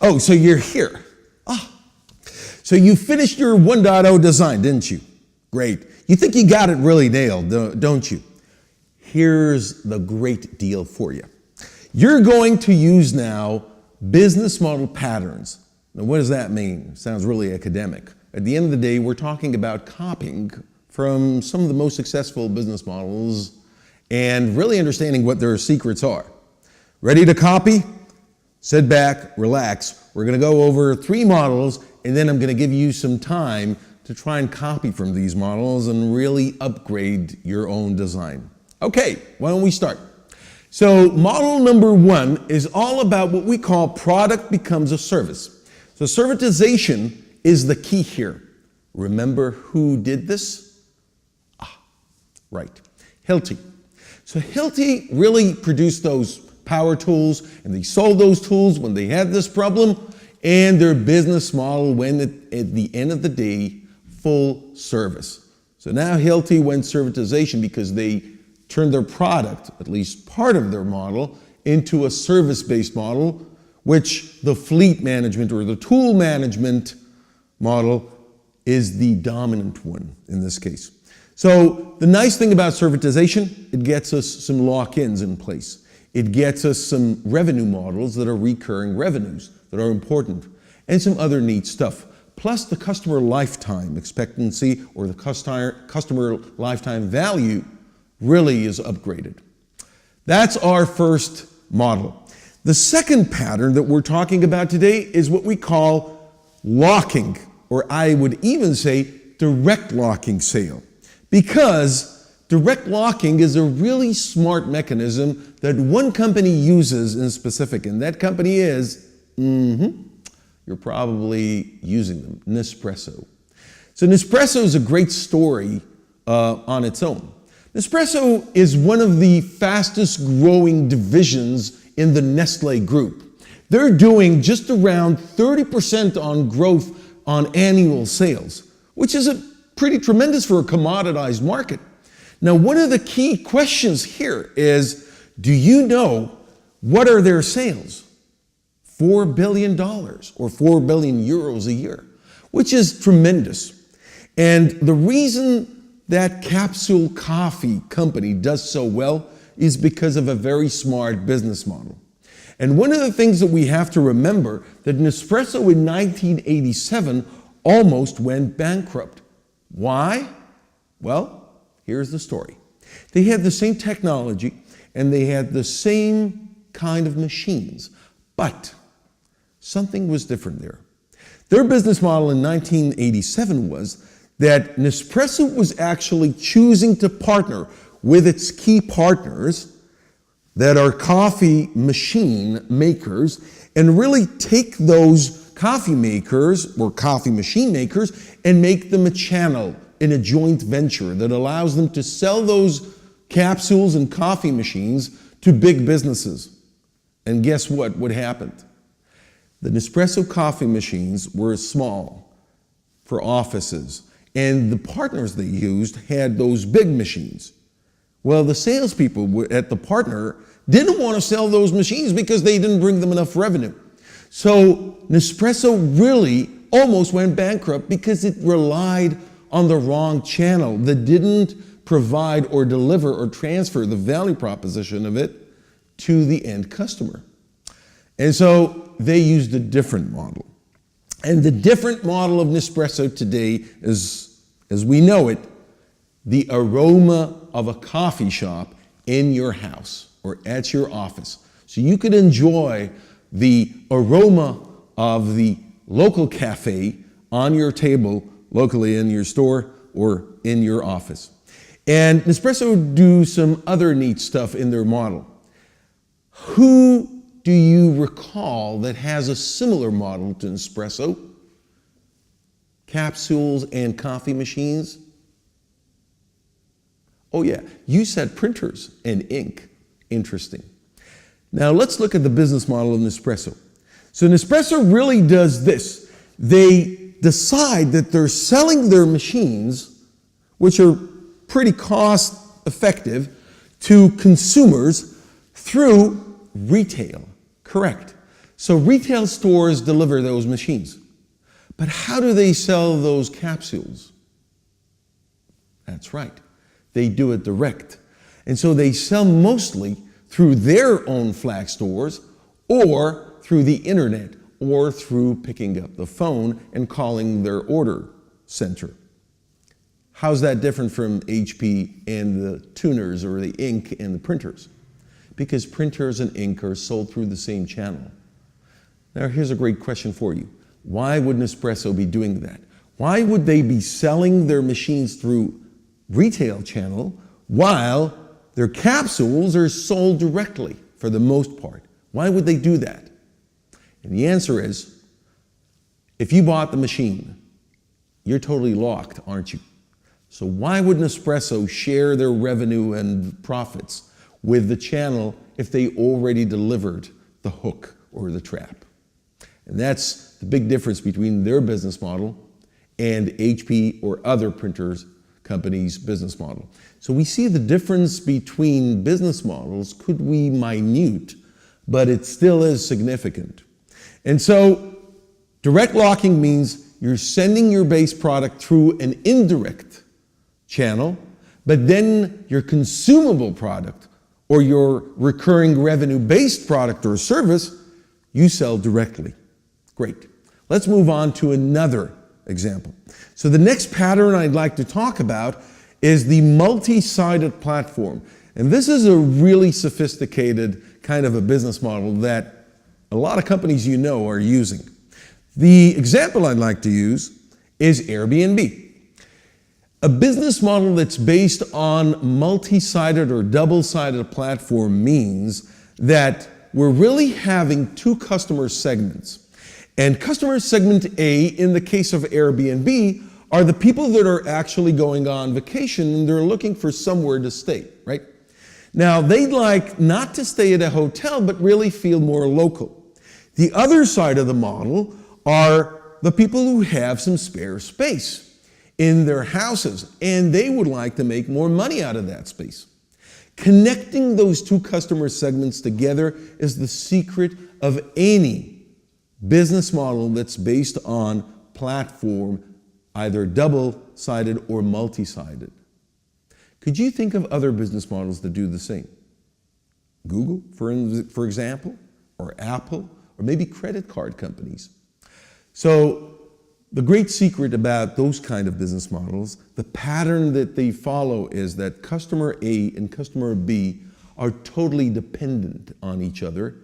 Oh, so you're here. Ah. So you finished your 1.0 design, didn't you? Great. You think you got it really nailed, don't you? Here's the great deal for you. You're going to use now business model patterns. Now, what does that mean? Sounds really academic. At the end of the day, we're talking about copying from some of the most successful business models and really understanding what their secrets are. Ready to copy? Sit back, relax. We're going to go over 3 models, and then I'm going to give you some time to try and copy from these models and really upgrade your own design. Okay, why don't we start? So model number 1 is all about what we call product becomes a service. So servitization is the key here. Remember who did this? Right, Hilti. So Hilti really produced those power tools, and they sold those tools when they had this problem, and their business model went at the end of the day full service. So now Hilti went servitization because they turned their product, at least part of their model, into a service-based model, which the fleet management or the tool management model is the dominant one in this case. So the nice thing about servitization, it gets us some lock-ins in place. It gets us some revenue models that are recurring revenues that are important, and some other neat stuff. Plus the customer lifetime expectancy or the customer lifetime value really is upgraded. That's our first model. The second pattern that we're talking about today is what we call locking, or I would even say direct locking sale. Because direct locking is a really smart mechanism that one company uses in specific, and that company is, you're probably using them, Nespresso. So Nespresso is a great story on its own. Nespresso is one of the fastest growing divisions in the Nestle group. They're doing just around 30% on growth on annual sales, which is pretty tremendous for a commoditized market. Now, one of the key questions here is, do you know what are their sales? $4 billion or 4 billion euros a year, which is tremendous. And the reason that capsule coffee company does so well is because of a very smart business model. And one of the things that we have to remember that Nespresso in 1987 almost went bankrupt. Why? Well, here's the story. They had the same technology and they had the same kind of machines, but something was different there. Their business model in 1987 was that Nespresso was actually choosing to partner with its key partners that are coffee machine makers and really take those coffee makers or coffee machine makers and make them a channel in a joint venture that allows them to sell those capsules and coffee machines to big businesses. And guess what happened? The Nespresso coffee machines were small for offices, and the partners they used had those big machines. Well, the salespeople at the partner didn't want to sell those machines because they didn't bring them enough revenue. So Nespresso really almost went bankrupt because it relied on the wrong channel that didn't provide or deliver or transfer the value proposition of it to the end customer. And so they used a different model. And the different model of Nespresso today is, as we know it, the aroma of a coffee shop in your house or at your office. So you could enjoy the aroma of the local cafe on your table, locally in your store or in your office. And Nespresso do some other neat stuff in their model. Who do you recall that has a similar model to Nespresso? Capsules and coffee machines? Oh yeah, you said printers and ink. Interesting. Now let's look at the business model of Nespresso. So Nespresso really does this. They decide that they're selling their machines, which are pretty cost effective, to consumers through retail. Correct. So retail stores deliver those machines. But how do they sell those capsules? That's right. They do it direct. And so they sell mostly through their own flag stores or through the internet or through picking up the phone and calling their order center. How's that different from HP and the tuners or the ink and the printers? Because printers and ink are sold through the same channel. Now here's a great question for you. Why would Nespresso be doing that? Why would they be selling their machines through retail channel while their capsules are sold directly for the most part? Why would they do that? And the answer is, if you bought the machine, you're totally locked, aren't you? So why would Nespresso share their revenue and profits with the channel if they already delivered the hook or the trap? And that's the big difference between their business model and HP or other printers companies' business model. So we see the difference between business models could be minute, but it still is significant. And so direct locking means you're sending your base product through an indirect channel, but then your consumable product or your recurring revenue-based product or service, you sell directly. Great. Let's move on to another example. So the next pattern I'd like to talk about is the multi-sided platform. And this is a really sophisticated kind of a business model that a lot of companies you know are using. The example I'd like to use is Airbnb. A business model that's based on multi-sided or double-sided platform means that we're really having two customer segments. And customer segment A, in the case of Airbnb, are the people that are actually going on vacation and they're looking for somewhere to stay, right? Now, they'd like not to stay at a hotel, but really feel more local. The other side of the model are the people who have some spare space in their houses, and they would like to make more money out of that space. Connecting those two customer segments together is the secret of any business model that's based on platform, either double-sided or multi-sided. Could you think of other business models that do the same? Google, for example, or Apple, or maybe credit card companies. So the great secret about those kind of business models, the pattern that they follow is that customer A and customer B are totally dependent on each other,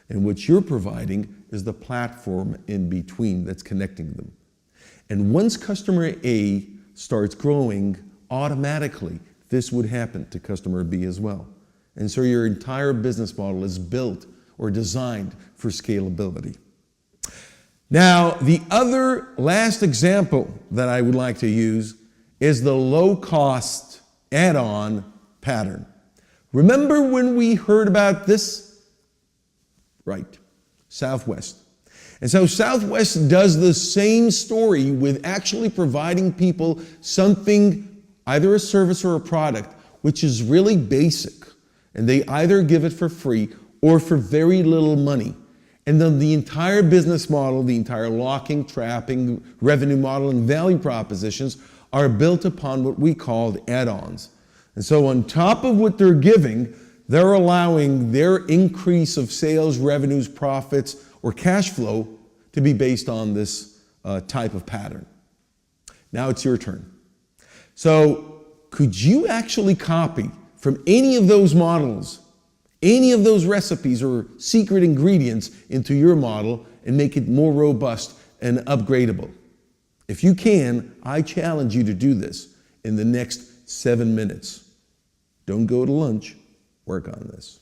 and what you're providing is the platform in between that's connecting them. And once customer A starts growing, automatically this would happen to customer B as well. And so your entire business model is built or designed for scalability. Now, the other last example that I would like to use is the low-cost add-on pattern. Remember when we heard about this? Right, Southwest. And so Southwest does the same story with actually providing people something, either a service or a product, which is really basic. And they either give it for free or for very little money. And then the entire business model, the entire locking, trapping, revenue model, and value propositions are built upon what we called add-ons. And so on top of what they're giving, they're allowing their increase of sales, revenues, profits, or cash flow to be based on this type of pattern. Now it's your turn. So could you actually copy from any of those models, any of those recipes or secret ingredients into your model and make it more robust and upgradable? If you can, I challenge you to do this in the next 7 minutes. Don't go to lunch, work on this.